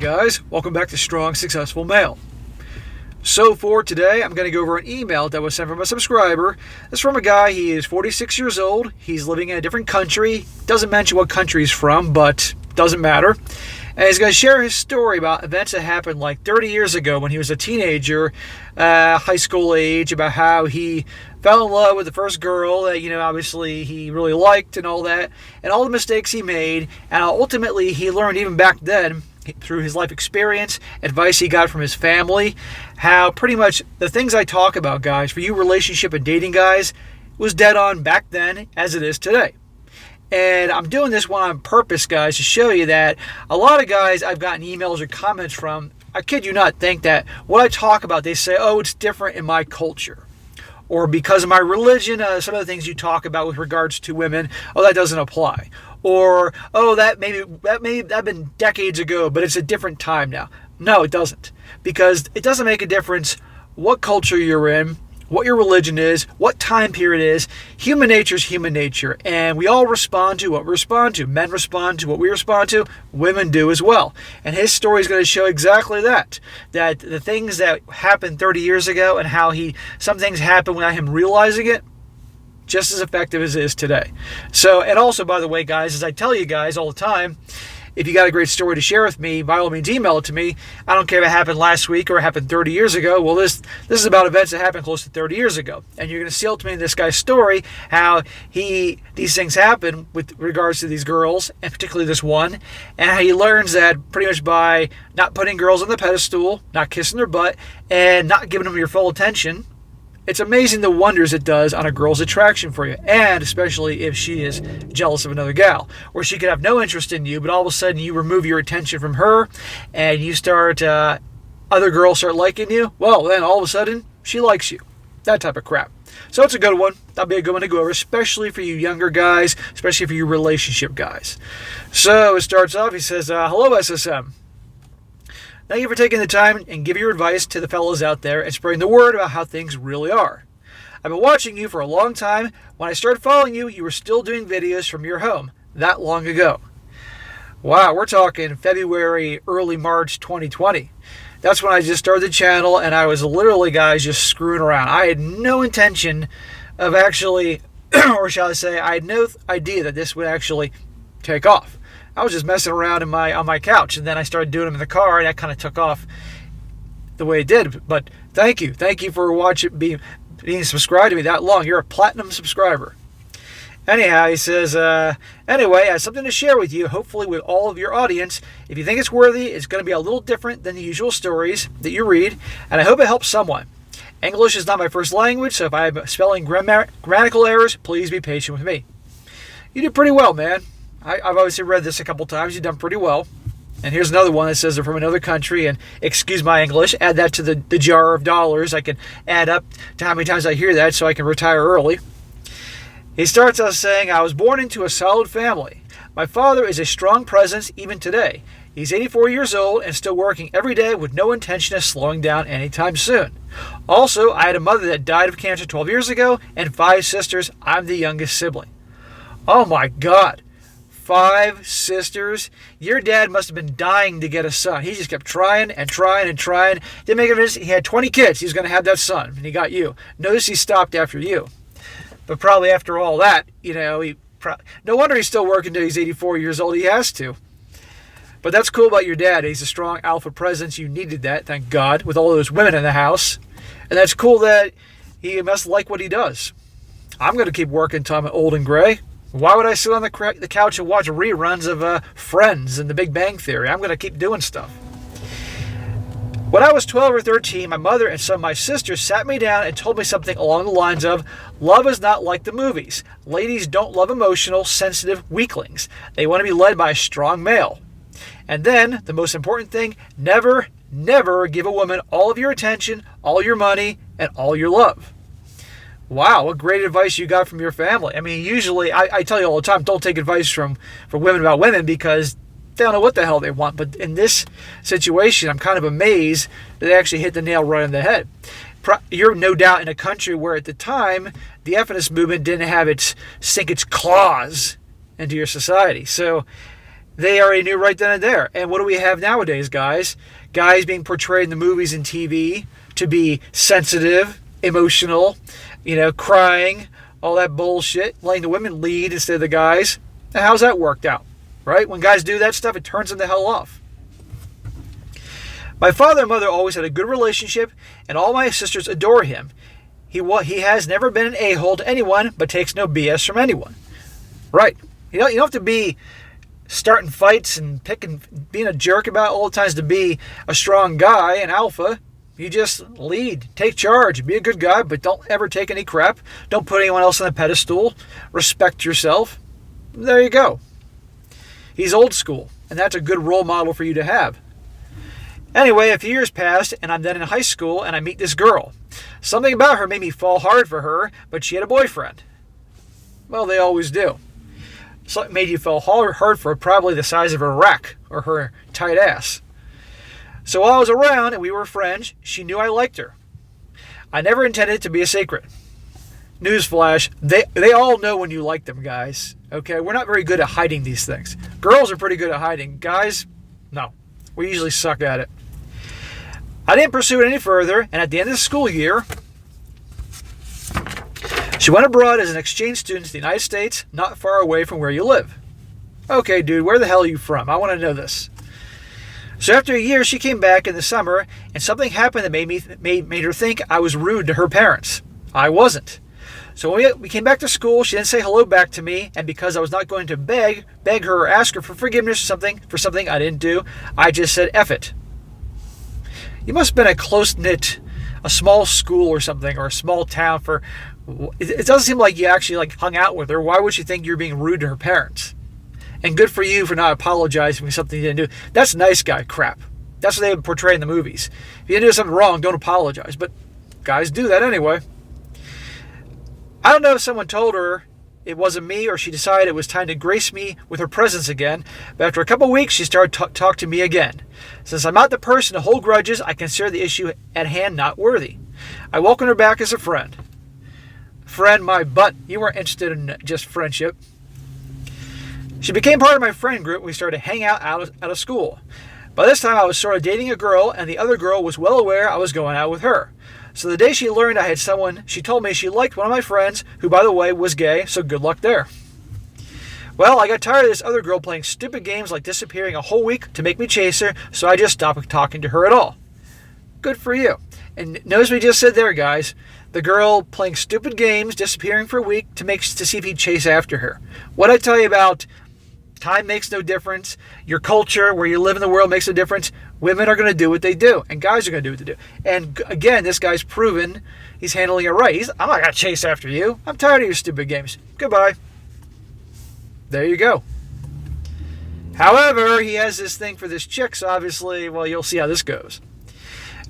guys? Welcome back to Strong Successful Male. So for today, I'm going to go over an email that was sent from a subscriber. It's from a guy. He is 46 years old. He's living in a different country. Doesn't mention what country he's from, but doesn't matter. And he's going to share his story about events that happened like 30 years ago when he was a teenager, high school age, about how he fell in love with the first girl that, obviously he really liked and all that, and all the mistakes he made, and how ultimately he learned even back then, through his life experience, advice he got from his family, how pretty much the things I talk about, guys, for you relationship and dating guys, was dead on back then as it is today. And I'm doing this one on purpose, guys, to show you that a lot of guys I've gotten emails or comments from, I kid you not, think that what I talk about, they say, oh, it's different in my culture. Or because of my religion, some of the things you talk about with regards to women, oh, that doesn't apply. Or, oh, that been decades ago, but it's a different time now. No, it doesn't. Because it doesn't make a difference what culture you're in, what your religion is, what time period it is. Human nature is human nature, and we all respond to what we respond to. Men respond to what we respond to. Women do as well. And his story is going to show exactly that the things that happened 30 years ago and how some things happened without him realizing it, just as effective as it is today. So, and also, by the way, guys, as I tell you guys all the time, if you got a great story to share with me, by all means, email it to me. I don't care if it happened last week or it happened 30 years ago. Well, this is about events that happened close to 30 years ago. And you're going to see ultimately in this guy's story how these things happen with regards to these girls, and particularly this one, and how he learns that pretty much by not putting girls on the pedestal, not kissing their butt, and not giving them your full attention, it's amazing the wonders it does on a girl's attraction for you, and especially if she is jealous of another gal, where she could have no interest in you, but all of a sudden you remove your attention from her, and you start, other girls start liking you. Well, then all of a sudden she likes you. That type of crap. So it's a good one. That'll be a good one to go over, especially for you younger guys, especially for you relationship guys. So it starts off. He says, "Hello, SSM. Thank you for taking the time and giving your advice to the fellows out there and spreading the word about how things really are. I've been watching you for a long time. When I started following you, you were still doing videos from your home. That long ago." Wow, we're talking February, early March 2020. That's when I just started the channel, and I was literally, guys, just screwing around. I had no intention of actually, or shall I say, I had no idea that this would actually take off. I was just messing around on my couch, and then I started doing them in the car, and that kind of took off the way it did. But thank you for watching, being subscribed to me that long. You're a platinum subscriber. Anyhow, he says, anyway, I have something to share with you, hopefully with all of your audience. If you think it's worthy, it's going to be a little different than the usual stories that you read, and I hope it helps someone. English is not my first language, so if I have spelling grammatical errors, please be patient with me. You did pretty well, man. I've obviously read this a couple times. You've done pretty well. And here's another one that says they're from another country. And excuse my English. Add that to the jar of dollars. I can add up to how many times I hear that so I can retire early. He starts out saying, "I was born into a solid family. My father is a strong presence even today. He's 84 years old and still working every day with no intention of slowing down anytime soon. Also, I had a mother that died of cancer 12 years ago and 5 sisters. I'm the youngest sibling." Oh my God. 5 sisters. Your dad must have been dying to get a son. He just kept trying and trying and trying. Didn't make it. He had 20 kids. He was going to have that son, and he got you. Notice he stopped after you. But probably after all that, no wonder he's still working till he's 84 years old. He has to. But that's cool about your dad. He's a strong alpha presence. You needed that, thank God, with all those women in the house. And that's cool that he must like what he does. I'm going to keep working until I'm old and gray. Why would I sit on the couch and watch reruns of Friends and The Big Bang Theory? I'm going to keep doing stuff. When I was 12 or 13, my mother and some of my sisters sat me down and told me something along the lines of, "Love is not like the movies. Ladies don't love emotional, sensitive weaklings. They want to be led by a strong male. And then, the most important thing, never, never give a woman all of your attention, all your money, and all your love." Wow, what great advice you got from your family. I mean, usually, I tell you all the time, don't take advice from women about women because they don't know what the hell they want. But in this situation, I'm kind of amazed that they actually hit the nail right on the head. You're no doubt in a country where at the time, the feminist movement didn't have sink its claws into your society. So They already knew right then and there. And what do we have nowadays, guys? Guys being portrayed in the movies and TV to be sensitive, emotional, crying, all that bullshit, letting the women lead instead of the guys. Now, how's that worked out, right? When guys do that stuff, it turns them the hell off. My father and mother always had a good relationship, and all my sisters adore him. He has never been an a-hole to anyone, but takes no BS from anyone. Right. You don't have to be starting fights and being a jerk about all the times to be a strong guy, an alpha. You just lead, take charge, be a good guy, but don't ever take any crap. Don't put anyone else on a pedestal. Respect yourself. There you go. He's old school, and that's a good role model for you to have. Anyway, a few years passed, and I'm then in high school, and I meet this girl. Something about her made me fall hard for her, but she had a boyfriend. Well, they always do. Something made you fall hard for her, probably the size of her rack or her tight ass. So while I was around and we were friends, she knew I liked her. I never intended it to be a secret. Newsflash, they all know when you like them, guys. Okay, we're not very good at hiding these things. Girls are pretty good at hiding. Guys, no. We usually suck at it. I didn't pursue it any further, and at the end of the school year, she went abroad as an exchange student to the United States, not far away from where you live. Okay, dude, where the hell are you from? I want to know this. So after a year, she came back in the summer, and something happened that made her think I was rude to her parents. I wasn't. So when we came back to school, she didn't say hello back to me, and because I was not going to beg her or ask her for forgiveness for something I didn't do, I just said F it. You must have been a close-knit, a small school or something, or a small town for... It doesn't seem like you actually hung out with her. Why would you think you're being rude to her parents? And good for you for not apologizing for something you didn't do. That's nice guy crap. That's what they would portray in the movies. If you didn't do something wrong, don't apologize. But guys do that anyway. I don't know if someone told her it wasn't me or she decided it was time to grace me with her presence again, but after a couple weeks she started to talk to me again. Since I'm not the person to hold grudges, I consider the issue at hand not worthy. I welcome her back as a friend. Friend, my butt. You weren't interested in just friendship. She became part of my friend group and we started to hang out of school. By this time I was sort of dating a girl and the other girl was well aware I was going out with her. So the day she learned I had someone, she told me she liked one of my friends, who by the way was gay, so good luck there. Well, I got tired of this other girl playing stupid games like disappearing a whole week to make me chase her, so I just stopped talking to her at all. Good for you. And notice what we just said there, guys. The girl playing stupid games, disappearing for a week to see if he'd chase after her. What I tell you about time makes no difference. Your culture, where you live in the world, makes no difference. Women are going to do what they do, and guys are going to do what they do. And again, this guy's proven he's handling it right. I'm not going to chase after you. I'm tired of your stupid games. Goodbye. There you go. However, he has this thing for this chick, so obviously, well, you'll see how this goes.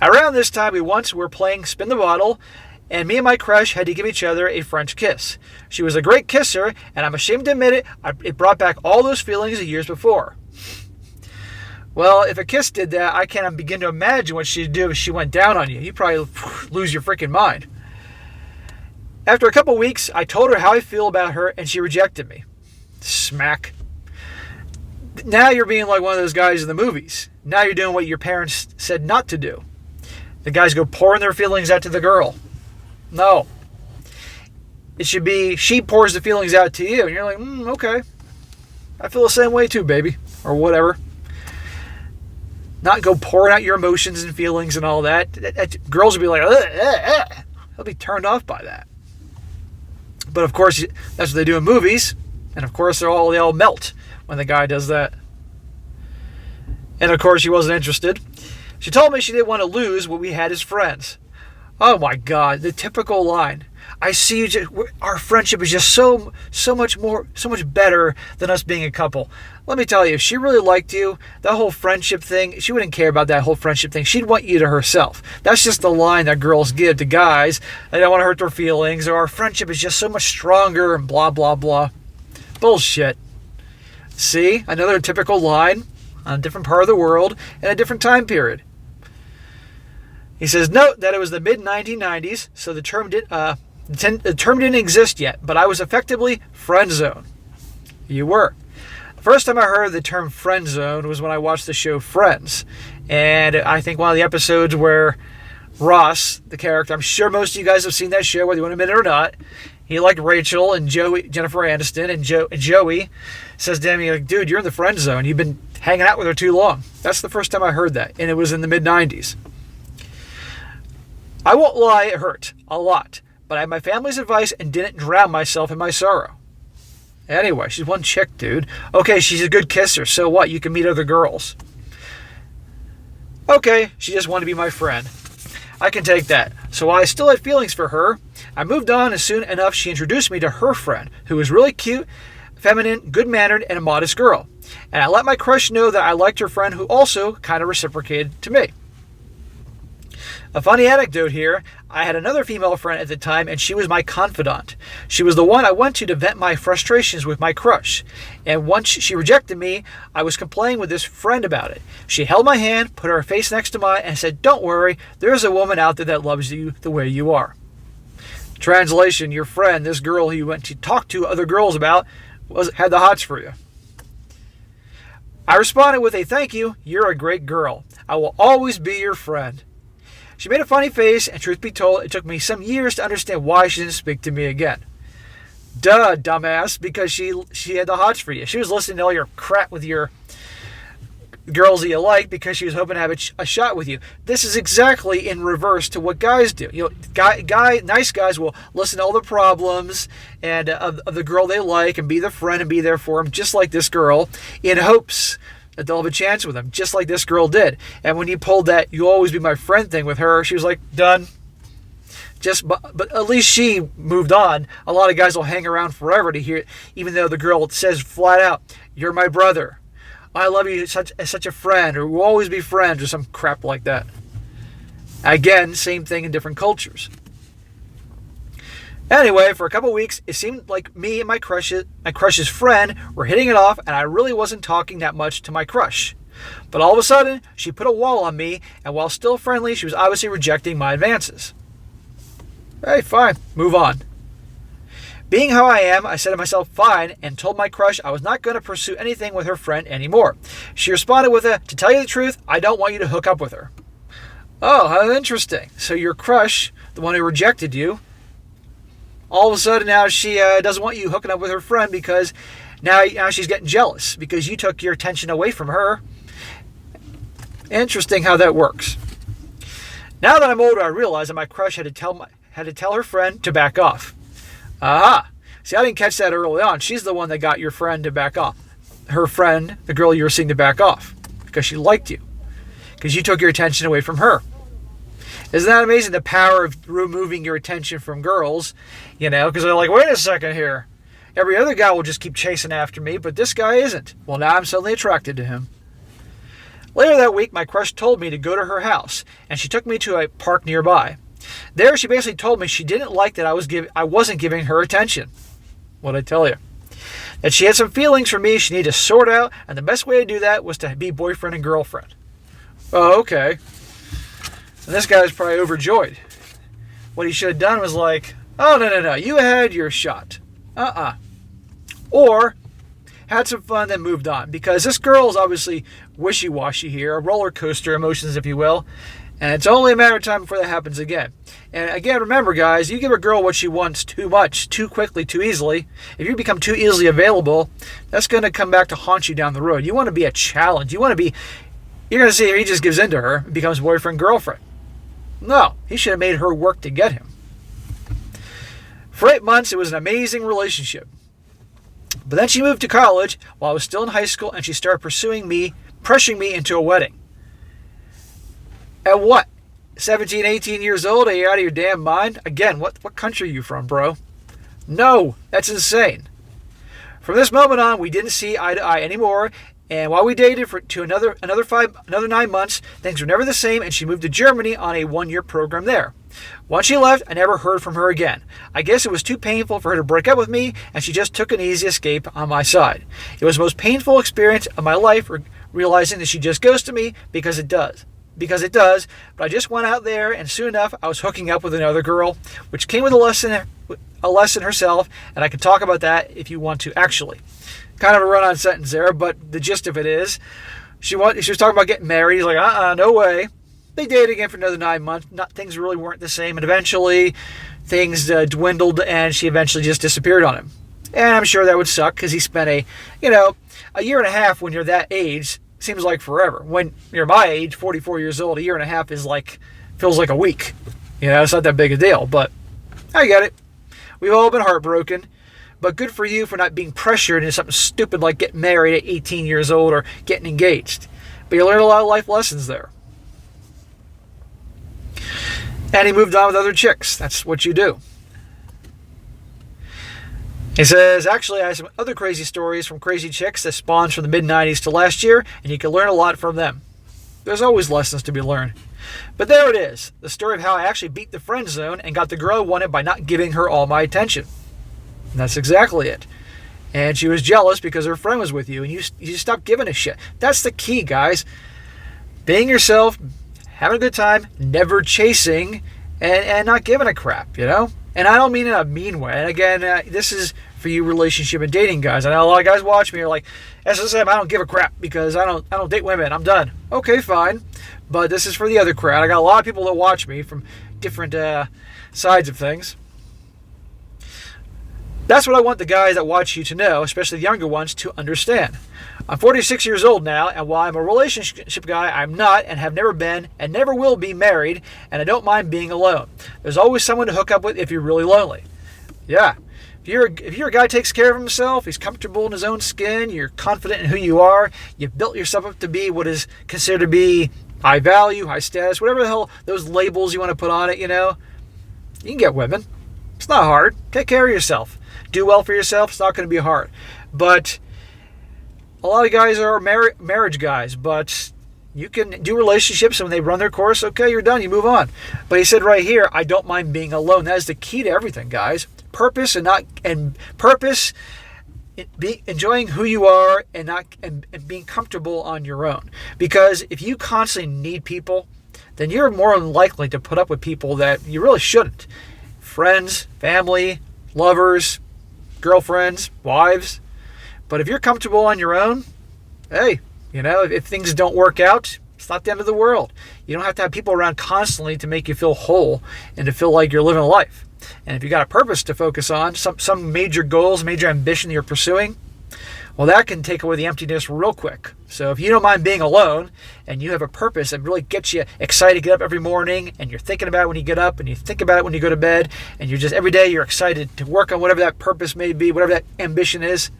Around this time, we were playing Spin the Bottle, and me and my crush had to give each other a French kiss. She was a great kisser, and I'm ashamed to admit it, it brought back all those feelings of years before. Well, if a kiss did that, I can't begin to imagine what she'd do if she went down on you. You'd probably lose your freaking mind. After a couple weeks, I told her how I feel about her, and she rejected me. Smack. Now you're being like one of those guys in the movies. Now you're doing what your parents said not to do. The guys go pouring their feelings out to the girl. No. It should be she pours the feelings out to you, and you're like, okay. I feel the same way too, baby. Or whatever. Not go pouring out your emotions and feelings and all that. Girls will be like, they'll be turned off by that. But of course, that's what they do in movies. And of course, they all melt when the guy does that. And of course, she wasn't interested. She told me she didn't want to lose what we had as friends. Oh my God, the typical line. I see our friendship is just so much better than us being a couple. Let me tell you, if she really liked you, that whole friendship thing, she wouldn't care about that whole friendship thing. She'd want you to herself. That's just the line that girls give to guys. They don't want to hurt their feelings, or our friendship is just so much stronger, and blah, blah, blah. Bullshit. See? Another typical line on a different part of the world in a different time period. He says, note that it was the mid-1990s, so the term didn't exist yet, but I was effectively friend zone. You were. First time I heard the term friend zone was when I watched the show Friends. And I think one of the episodes where Ross, the character, I'm sure most of you guys have seen that show, whether you want to admit it or not. He liked Rachel and Jennifer Aniston, and Joey says to him, like, dude, you're in the friend zone. You've been hanging out with her too long. That's the first time I heard that, and it was in the mid-90s. I won't lie, it hurt a lot, but I had my family's advice and didn't drown myself in my sorrow. Anyway, she's one chick, dude. Okay, she's a good kisser, so what? You can meet other girls. Okay, she just wanted to be my friend. I can take that. So while I still had feelings for her, I moved on, and soon enough she introduced me to her friend, who was really cute, feminine, good-mannered, and a modest girl. And I let my crush know that I liked her friend, who also kind of reciprocated to me. A funny anecdote here, I had another female friend at the time, and she was my confidant. She was the one I went to vent my frustrations with my crush. And once she rejected me, I was complaining with this friend about it. She held my hand, put her face next to mine, and said, don't worry, there's a woman out there that loves you the way you are. Translation, your friend, this girl who you went to talk to other girls about, had the hots for you. I responded with a thank you, you're a great girl. I will always be your friend. She made a funny face, and truth be told, it took me some years to understand why she didn't speak to me again. Duh, dumbass, because she had the hots for you. She was listening to all your crap with your girls that you like because she was hoping to have a shot with you. This is exactly in reverse to what guys do. You know, nice guys will listen to all the problems and of the girl they like and be the friend and be there for them, just like this girl, in hopes that they'll have a chance with them, just like this girl did. And when you pulled that "you'll always be my friend" thing with her, she was like, done. But at least she moved on. A lot of guys will hang around forever to hear it, even though the girl says flat out, "You're my brother. I love you as such a friend," or "we'll always be friends," or some crap like that. Again, same thing in different cultures. Anyway, for a couple weeks, it seemed like me and my crush's friend were hitting it off, and I really wasn't talking that much to my crush. But all of a sudden, she put a wall on me, and while still friendly, she was obviously rejecting my advances. Hey, fine, move on. Being how I am, I said to myself, fine, and told my crush I was not going to pursue anything with her friend anymore. She responded with to tell you the truth, I don't want you to hook up with her. Oh, how interesting. So your crush, the one who rejected you, all of a sudden now she doesn't want you hooking up with her friend because now she's getting jealous because you took your attention away from her. Interesting how that works. Now that I'm older, I realize that my crush had to tell her friend to back off. Aha! See, I didn't catch that early on. She's the one that got your friend to back off. Her friend, the girl you were seeing, to back off because she liked you. Because you took your attention away from her. Isn't that amazing, the power of removing your attention from girls? You know, because they're like, wait a second here. Every other guy will just keep chasing after me, but this guy isn't. Well, now I'm suddenly attracted to him. Later that week, my crush told me to go to her house, and she took me to a park nearby. There, she basically told me she didn't like that I wasn't giving her attention. What'd I tell you? That she had some feelings for me she needed to sort out, and the best way to do that was to be boyfriend and girlfriend. Oh, okay. And this guy was probably overjoyed. What he should have done was like, oh, no, you had your shot. Or had some fun, then moved on. Because this girl is obviously wishy-washy here, a roller coaster emotions, if you will. And it's only a matter of time before that happens again. And again, remember, guys, you give a girl what she wants too much, too quickly, too easily. If you become too easily available, that's going to come back to haunt you down the road. You want to be a challenge. You're going to see he just gives in to her and becomes boyfriend, girlfriend. No, he should have made her work to get him. For 8 months, it was an amazing relationship. But then she moved to college while I was still in high school, and she started pressuring me into a wedding. At what? 17, 18 years old? Are you out of your damn mind? Again, what country are you from, bro? No, that's insane. From this moment on, we didn't see eye to eye anymore. And while we dated for another 9 months, things were never the same, and she moved to Germany on a 1-year program there. Once she left, I never heard from her again. I guess it was too painful for her to break up with me, and she just took an easy escape on my side. It was the most painful experience of my life, realizing that she just ghosted me because it does. because it does, but I just went out there and soon enough I was hooking up with another girl, which came with a lesson herself, and I can talk about that if you want to actually. Kind of a run-on sentence there, but the gist of it is she was talking about getting married. He's like, no way. They dated again for another 9 months. Things really weren't the same, and eventually things dwindled, and she eventually just disappeared on him. And I'm sure that would suck because he spent a year and a half when you're that age seems like forever. When you're my age, 44 years old, a year and a half feels like a week. It's not that big a deal, but I get it. We've all been heartbroken. But good for you for not being pressured into something stupid like getting married at 18 years old or getting engaged. But you learned a lot of life lessons there. And he moved on with other chicks. That's what you do. He says, actually, I have some other crazy stories from crazy chicks that spawned from the mid-90s to last year, and you can learn a lot from them. There's always lessons to be learned. But there it is, the story of how I actually beat the friend zone and got the girl I wanted by not giving her all my attention. And that's exactly it. And she was jealous because her friend was with you, and you stopped giving a shit. That's the key, guys. Being yourself, having a good time, never chasing, and not giving a crap, And I don't mean in a mean way. And again, this is for you relationship and dating guys. I know a lot of guys watch me are like, SSM, I don't give a crap because I don't date women. I'm done. Okay, fine. But this is for the other crowd. I got a lot of people that watch me from different sides of things. That's what I want the guys that watch you to know, especially the younger ones, to understand. I'm 46 years old now, and while I'm a relationship guy, I'm not and have never been and never will be married, and I don't mind being alone. There's always someone to hook up with if you're really lonely. Yeah. If you're a guy who takes care of himself, he's comfortable in his own skin, you're confident in who you are, you've built yourself up to be what is considered to be high value, high status, whatever the hell those labels you want to put on it, you can get women. It's not hard. Take care of yourself. Do well for yourself. It's not going to be hard. But a lot of guys are marriage guys, but you can do relationships, and when they run their course, okay, you're done. You move on. But he said right here, I don't mind being alone. That is the key to everything, guys. Purpose enjoying who you are and being comfortable on your own. Because if you constantly need people, then you're more than likely to put up with people that you really shouldn't. Friends, family, lovers, girlfriends, wives. But if you're comfortable on your own, hey, if things don't work out, it's not the end of the world. You don't have to have people around constantly to make you feel whole and to feel like you're living a life. And if you got a purpose to focus on, some major goals, major ambition you're pursuing, well, that can take away the emptiness real quick. So if you don't mind being alone and you have a purpose that really gets you excited to get up every morning, and you're thinking about it when you get up and you think about it when you go to bed, and you're just every day you're excited to work on whatever that purpose may be, whatever that ambition is,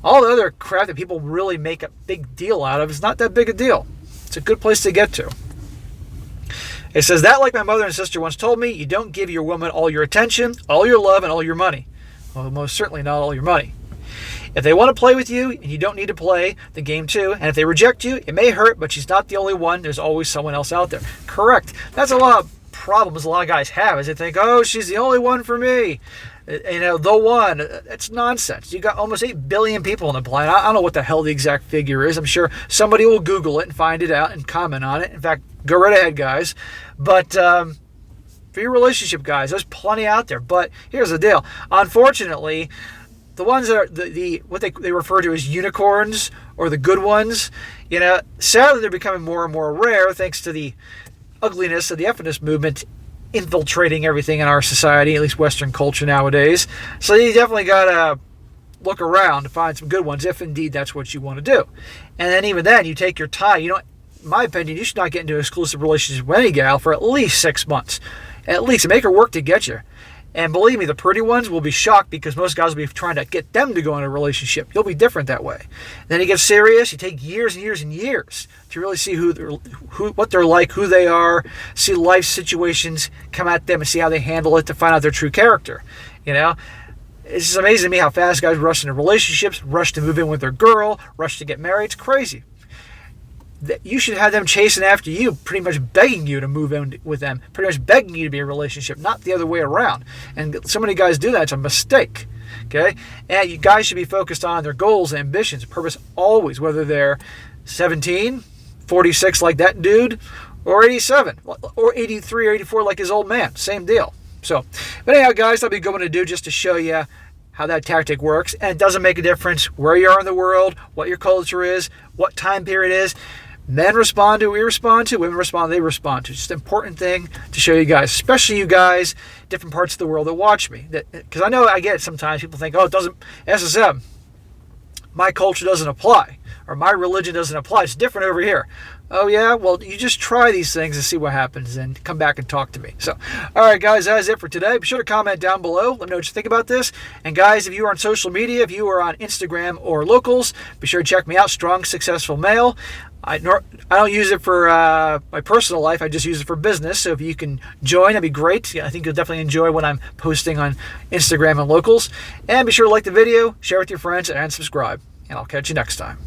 all the other crap that people really make a big deal out of is not that big a deal. It's a good place to get to. It says that, like my mother and sister once told me, you don't give your woman all your attention, all your love, and all your money. Well, most certainly not all your money. If they want to play with you, and you don't need to play the game too, and if they reject you, it may hurt, but she's not the only one. There's always someone else out there. Correct. That's a lot of problems a lot of guys have, is they think, oh, she's the only one for me. The one. It's nonsense. You got almost 8 billion people on the planet. I don't know what the hell the exact figure is. I'm sure somebody will Google it and find it out and comment on it. In fact, go right ahead, guys. But for your relationship guys, there's plenty out there. But here's the deal. Unfortunately, the ones that are what they refer to as unicorns, or the good ones, sadly they're becoming more and more rare thanks to the ugliness of the feminist movement infiltrating everything in our society, at least Western culture nowadays. So you definitely got to look around to find some good ones, if indeed that's what you want to do. And then even then, you take your time. In my opinion, you should not get into an exclusive relationship with any gal for at least 6 months. At least make her work to get you. And believe me, the pretty ones will be shocked because most guys will be trying to get them to go in a relationship. You'll be different that way. Then you get serious. You take years and years and years to really see what they're like, who they are, see life situations come at them and see how they handle it to find out their true character. It's just amazing to me how fast guys rush into relationships, rush to move in with their girl, rush to get married. It's crazy. You should have them chasing after you, pretty much begging you to move in with them, pretty much begging you to be in a relationship, not the other way around. And so many guys do that. It's a mistake. Okay? And you guys should be focused on their goals, ambitions, purpose always, whether they're 17, 46 like that dude, or 87, or 83 or 84 like his old man. Same deal. So, but anyhow, guys, that'll be going to do just to show you how that tactic works. And it doesn't make a difference where you are in the world, what your culture is, what time period is. Men respond to what we respond to. Women respond to what they respond to. Just an important thing to show you guys, especially you guys, different parts of the world that watch me. Because I know I get it sometimes. People think, oh, it doesn't, SSM, my culture doesn't apply, or my religion doesn't apply. It's different over here. Oh, yeah? Well, you just try these things and see what happens and come back and talk to me. So, all right, guys, that is it for today. Be sure to comment down below. Let me know what you think about this. And, guys, if you are on social media, if you are on Instagram or Locals, be sure to check me out, Strong Successful Male. I don't use it for my personal life. I just use it for business. So if you can join, that'd be great. I think you'll definitely enjoy what I'm posting on Instagram and Locals. And be sure to like the video, share with your friends, and subscribe. And I'll catch you next time.